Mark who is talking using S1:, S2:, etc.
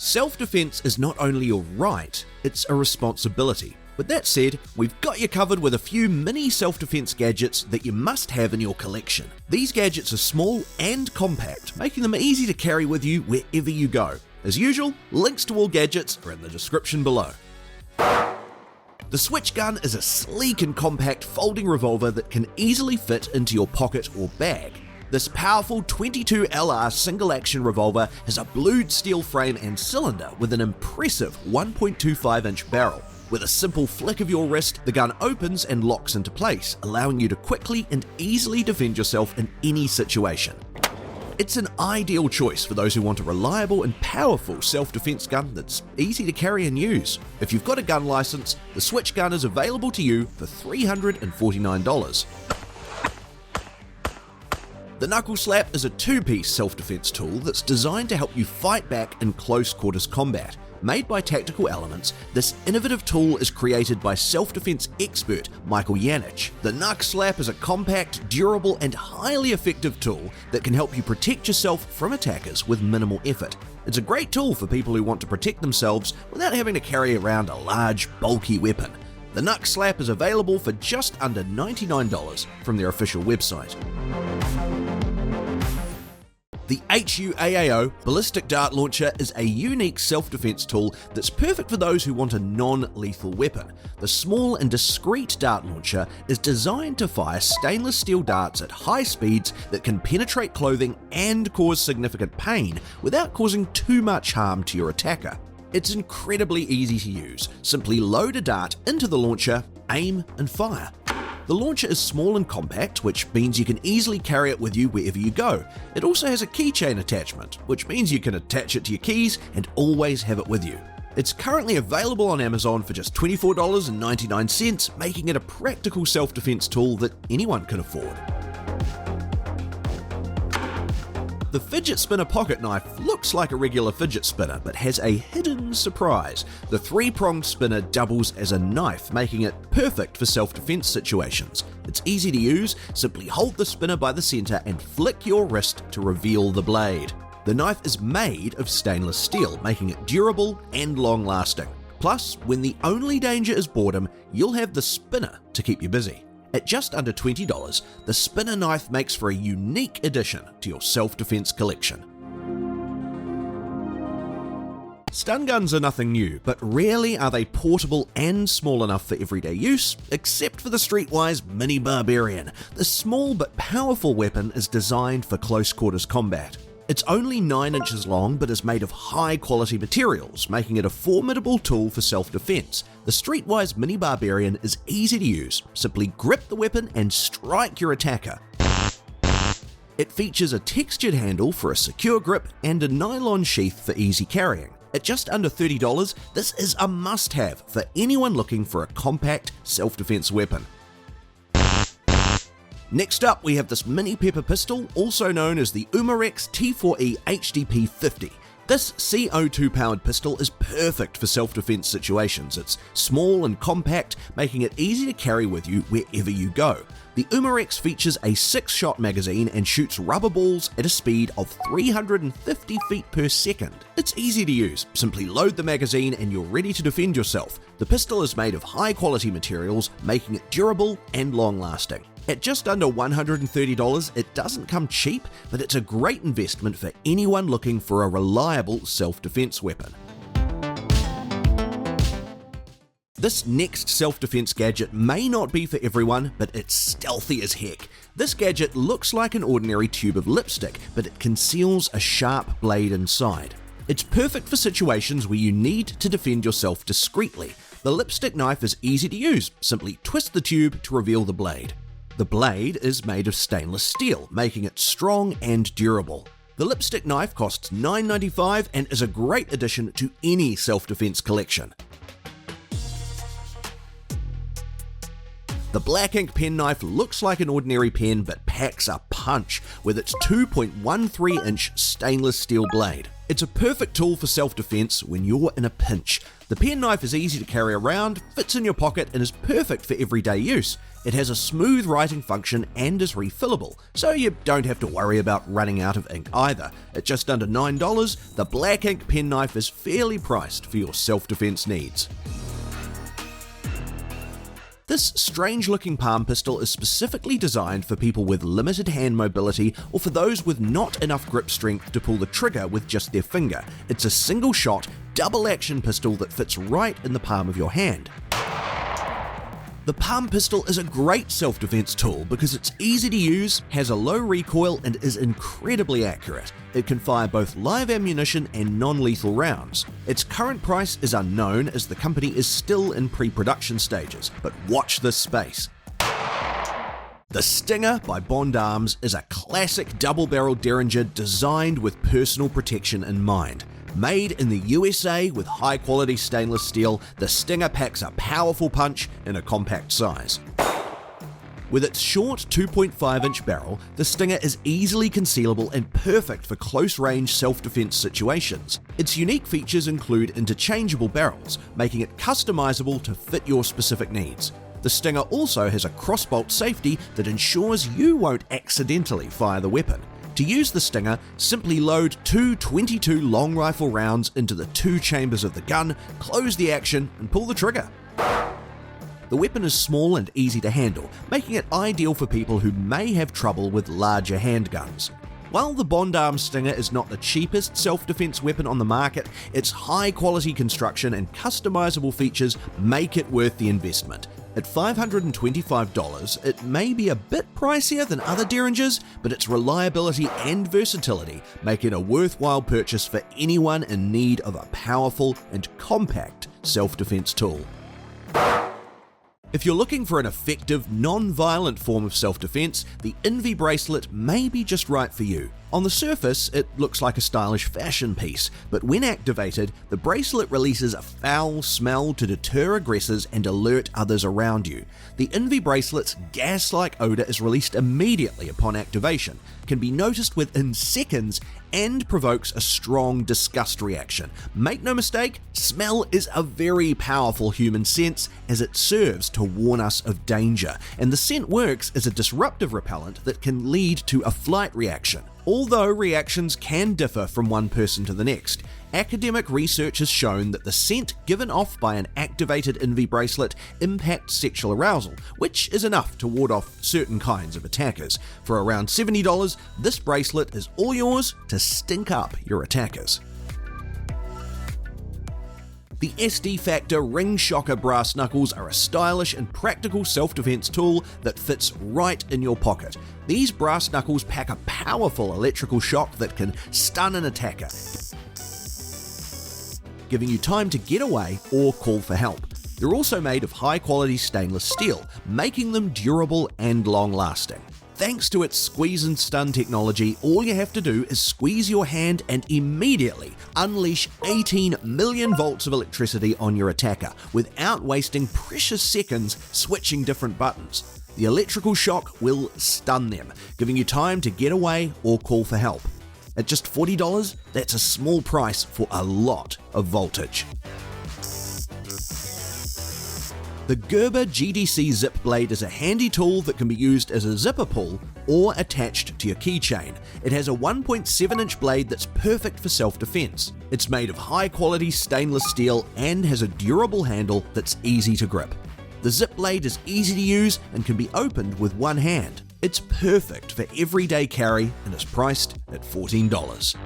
S1: Self-defense is not only your right, it's a responsibility. With that said, we've got you covered with a few mini self-defense gadgets that you must have in your collection. These gadgets are small and compact, making them easy to carry with you wherever you go. As usual, links to all gadgets are in the description below. The Switch gun is a sleek and compact folding revolver that can easily fit into your pocket or bag. This powerful 22 LR single-action revolver has a blued steel frame and cylinder with an impressive 1.25-inch barrel. With a simple flick of your wrist, the gun opens and locks into place, allowing you to quickly and easily defend yourself in any situation. It's an ideal choice for those who want a reliable and powerful self-defense gun that's easy to carry and use. If you've got a gun license, the Switch gun is available to you for $349. The KNUCKLESLAP is a two-piece self-defense tool that's designed to help you fight back in close quarters combat. Made by Tactical Elements, this innovative tool is created by self-defense expert Michael Janich. The KNUCKLESLAP is a compact, durable, and highly effective tool that can help you protect yourself from attackers with minimal effort. It's a great tool for people who want to protect themselves without having to carry around a large, bulky weapon. The KNUCKLESLAP is available for just under $99 from their official website. The HUAAO Ballistic Dart Launcher is a unique self-defense tool that's perfect for those who want a non-lethal weapon. The small and discreet dart launcher is designed to fire stainless steel darts at high speeds that can penetrate clothing and cause significant pain without causing too much harm to your attacker. It's incredibly easy to use. Simply load a dart into the launcher, aim, and fire. The launcher is small and compact, which means you can easily carry it with you wherever you go. It also has a keychain attachment, which means you can attach it to your keys and always have it with you. It's currently available on Amazon for just $24.99, making it a practical self-defense tool that anyone can afford. The fidget spinner pocket knife looks like a regular fidget spinner, but has a hidden surprise. The three-pronged spinner doubles as a knife, making it perfect for self-defense situations. It's easy to use. Simply hold the spinner by the center and flick your wrist to reveal the blade. The knife is made of stainless steel, making it durable and long-lasting. Plus, when the only danger is boredom, you'll have the spinner to keep you busy. At just under $20, the spinner knife makes for a unique addition to your self-defense collection. Stun guns are nothing new, but rarely are they portable and small enough for everyday use, except for the Streetwise Mini Barbarian. The small but powerful weapon is designed for close quarters combat. It's only 9 inches long, but is made of high-quality materials, making it a formidable tool for self-defense. The Streetwise Mini Barbarian is easy to use. Simply grip the weapon and strike your attacker. It features a textured handle for a secure grip and a nylon sheath for easy carrying. At just under $30, this is a must-have for anyone looking for a compact self-defense weapon. Next up, we have this mini pepper pistol, also known as the Umarex T4E HDP 50. This CO2-powered pistol is perfect for self-defense situations. It's small and compact, making it easy to carry with you wherever you go. The Umarex features a 6-shot magazine and shoots rubber balls at a speed of 350 feet per second. It's easy to use. Simply load the magazine and you're ready to defend yourself. The pistol is made of high-quality materials, making it durable and long-lasting. At just under $130, it doesn't come cheap, but it's a great investment for anyone looking for a reliable self-defense weapon. This next self-defense gadget may not be for everyone, but it's stealthy as heck. This gadget looks like an ordinary tube of lipstick, but it conceals a sharp blade inside. It's perfect for situations where you need to defend yourself discreetly. The lipstick knife is easy to use. Simply twist the tube to reveal the blade. The blade is made of stainless steel, making it strong and durable. The lipstick knife costs $9.95 and is a great addition to any self-defense collection. The black ink pen knife looks like an ordinary pen but packs a punch with its 2.13-inch stainless steel blade. It's a perfect tool for self-defense when you're in a pinch. The pen knife is easy to carry around, fits in your pocket, and is perfect for everyday use. It has a smooth writing function and is refillable, so you don't have to worry about running out of ink either. At just under $9, the black ink penknife is fairly priced for your self-defense needs. This strange-looking palm pistol is specifically designed for people with limited hand mobility or for those with not enough grip strength to pull the trigger with just their finger. It's a single-shot, double-action pistol that fits right in the palm of your hand. The palm pistol is a great self-defense tool because it's easy to use, has a low recoil, and is incredibly accurate. It can fire both live ammunition and non-lethal rounds. Its current price is unknown as the company is still in pre-production stages, but watch this space. The Stinger by Bond Arms is a classic double-barreled Derringer designed with personal protection in mind. Made in the USA with high-quality stainless steel, the Stinger packs a powerful punch in a compact size. With its short 2.5-inch barrel, the Stinger is easily concealable and perfect for close-range self-defense situations. Its unique features include interchangeable barrels, making it customizable to fit your specific needs. The Stinger also has a crossbolt safety that ensures you won't accidentally fire the weapon. To use the Stinger, simply load two .22 long rifle rounds into the two chambers of the gun, close the action, and pull the trigger. The weapon is small and easy to handle, making it ideal for people who may have trouble with larger handguns. While the Bond Arms Stinger is not the cheapest self-defense weapon on the market, its high-quality construction and customizable features make it worth the investment. At $525, it may be a bit pricier than other Derringers, but its reliability and versatility make it a worthwhile purchase for anyone in need of a powerful and compact self-defense tool. If you're looking for an effective, non-violent form of self-defense, the Envy bracelet may be just right for you. On the surface, it looks like a stylish fashion piece, but when activated, the bracelet releases a foul smell to deter aggressors and alert others around you. The Envy bracelet's gas-like odor is released immediately upon activation, can be noticed within seconds, and provokes a strong disgust reaction. Make no mistake, smell is a very powerful human sense as it serves to warn us of danger, and the scent works as a disruptive repellent that can lead to a flight reaction. Although reactions can differ from one person to the next, academic research has shown that the scent given off by an activated Envy bracelet impacts sexual arousal, which is enough to ward off certain kinds of attackers. For around $70, this bracelet is all yours to stink up your attackers. The SD Factor Ring Shocker brass knuckles are a stylish and practical self-defense tool that fits right in your pocket. These brass knuckles pack a powerful electrical shock that can stun an attacker, giving you time to get away or call for help. They're also made of high-quality stainless steel, making them durable and long-lasting. Thanks to its squeeze and stun technology, all you have to do is squeeze your hand and immediately unleash 18 million volts of electricity on your attacker without wasting precious seconds switching different buttons. The electrical shock will stun them, giving you time to get away or call for help. At just $40, that's a small price for a lot of voltage. The Gerber GDC Zip Blade is a handy tool that can be used as a zipper pull or attached to your keychain. It has a 1.7-inch blade that's perfect for self-defense. It's made of high-quality stainless steel and has a durable handle that's easy to grip. The Zip Blade is easy to use and can be opened with one hand. It's perfect for everyday carry and is priced at $14.